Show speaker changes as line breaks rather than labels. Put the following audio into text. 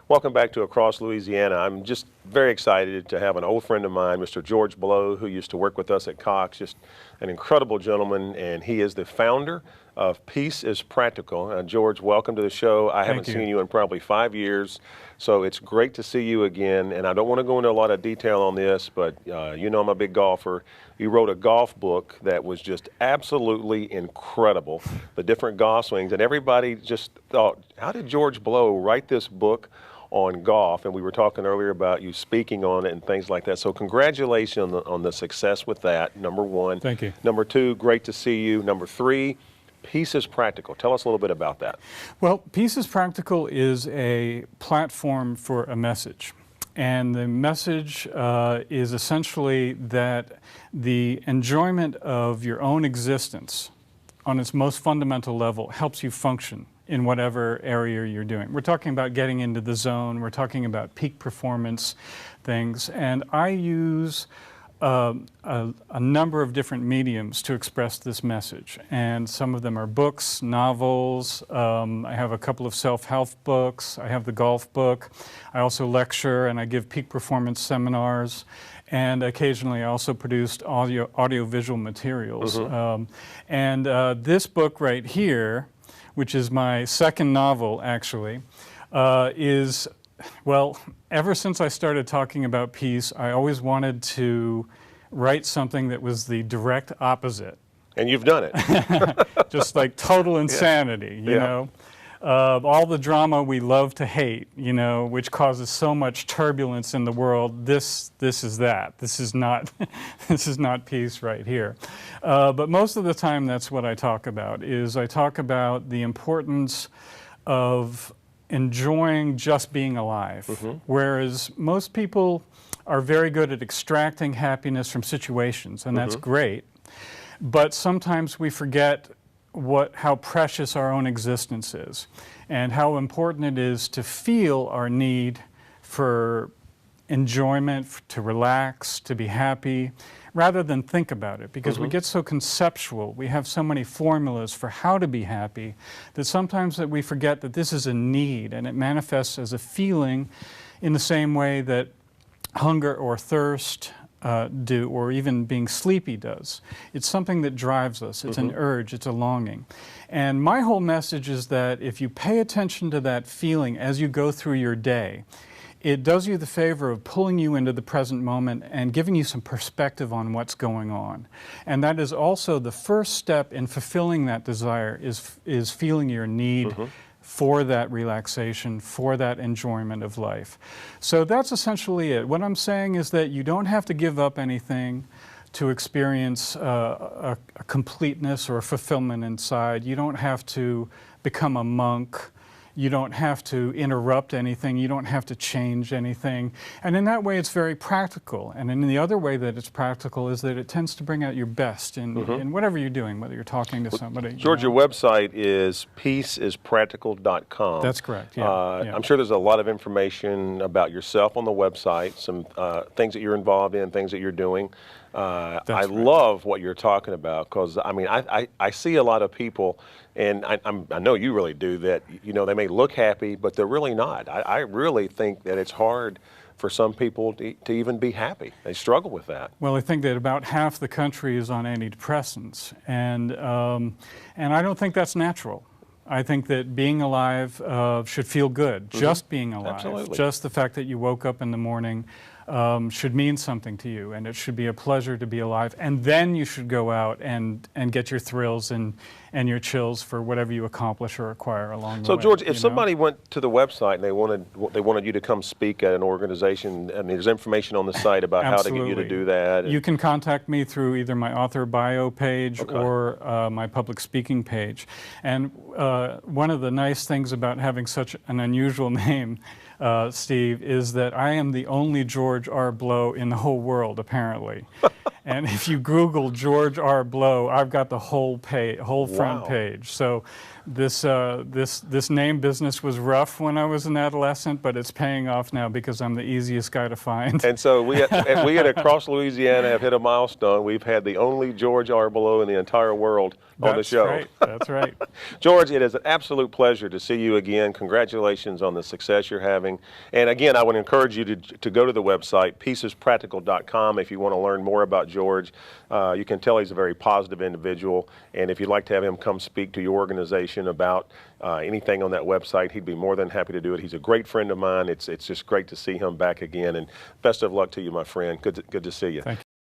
Welcome back to Across Louisiana. I'm just very excited to have an old friend of mine, Mr. George Blow, who used to work with us at Cox, just an incredible gentleman, and he is the founder of Peace is Practical. George, welcome to the show. I haven't seen you in probably 5 years, so it's great to see you again, and I don't want to go into a lot of detail on this, but you know I'm a big golfer. You wrote a golf book that was just absolutely incredible, the different golf swings, and everybody just thought, how did George Blow write this book on golf? And we were talking earlier about you speaking on it and things like that. So congratulations on the success with that, number one.
Thank you.
Number two, great to see you. Number three, Peace is Practical. Tell us a little bit about that.
Well, Peace is Practical is a platform for a message. And the message is essentially that the enjoyment of your own existence on its most fundamental level helps you function in whatever area you're doing. We're talking about getting into the zone. We're talking about peak performance things. And I use a number of different mediums to express this message. And some of them are books, novels. I have a couple of self-help books. I have the golf book. I also lecture and I give peak performance seminars. And occasionally I also produced audio-visual materials. This book right here, which is my second novel actually, is, well, ever since I started talking about peace, I always wanted to write something that was the direct opposite.
And you've done it.
Just like total insanity, you know. All the drama we love to hate, you know, which causes so much turbulence in the world. This is that. This is not this is not peace right here. But most of the time that's what I talk about, is I talk about the importance of enjoying just being alive. Whereas most people are very good at extracting happiness from situations, and that's great. But sometimes we forget how precious our own existence is, and how important it is to feel our need for enjoyment, to relax, to be happy, rather than think about it, because we get so conceptual. We have so many formulas for how to be happy that sometimes that we forget that this is a need, and it manifests as a feeling in the same way that hunger or thirst do, or even being sleepy does. It's something that drives us. It's an urge, it's a longing. And my whole message is that if you pay attention to that feeling as you go through your day, it does you the favor of pulling you into the present moment and giving you some perspective on what's going on. And that is also the first step in fulfilling that desire, is feeling your need for that relaxation, for that enjoyment of life. So that's essentially it. What I'm saying is that you don't have to give up anything to experience a completeness or a fulfillment inside. You don't have to become a monk. You don't have to interrupt anything. You don't have to change anything. And in that way, it's very practical. And in the other way that it's practical is that it tends to bring out your best in whatever you're doing, whether you're talking to somebody.
George, your website is peaceispractical.com.
That's correct,
I'm sure there's a lot of information about yourself on the website, some things that you're involved in, things that you're doing. I love what you're talking about, because I mean, I see a lot of people, and I know you really do, that, you know, they may look happy, but they're really not. I really think that it's hard for some people to even be happy. They struggle with that.
Well, I think that about half the country is on antidepressants, and I don't think that's natural. I think that being alive should feel good. Just being alive.
Absolutely.
Just the fact that you woke up in the morning should mean something to you, and it should be a pleasure to be alive. And then you should go out and get your thrills and your chills for whatever you accomplish or acquire along the way.
So George, if somebody went to the website and they wanted you to come speak at an organization, I mean, there's information on the site about how to get you to do that.
You can contact me through either my author bio page or my public speaking page. And one of the nice things about having such an unusual name, Steve, is that I am the only George R. Blow in the whole world, apparently. And if you Google George R. Blow, I've got the whole front
Wow.
page. So this name business was rough when I was an adolescent, but it's paying off now because I'm the easiest guy to find.
And so we at Across Louisiana have hit a milestone. We've had the only George R. Below in the entire world on the show.
Right. That's right.
George, it is an absolute pleasure to see you again. Congratulations on the success you're having. And again, I would encourage you to go to the website, peacespractical.com, if you want to learn more about George. You can tell he's a very positive individual. And if you'd like to have him come speak to your organization about anything on that website, he'd be more than happy to do it. He's a great friend of mine. It's just great to see him back again. And best of luck to you, my friend. Good to see you.
Thank you.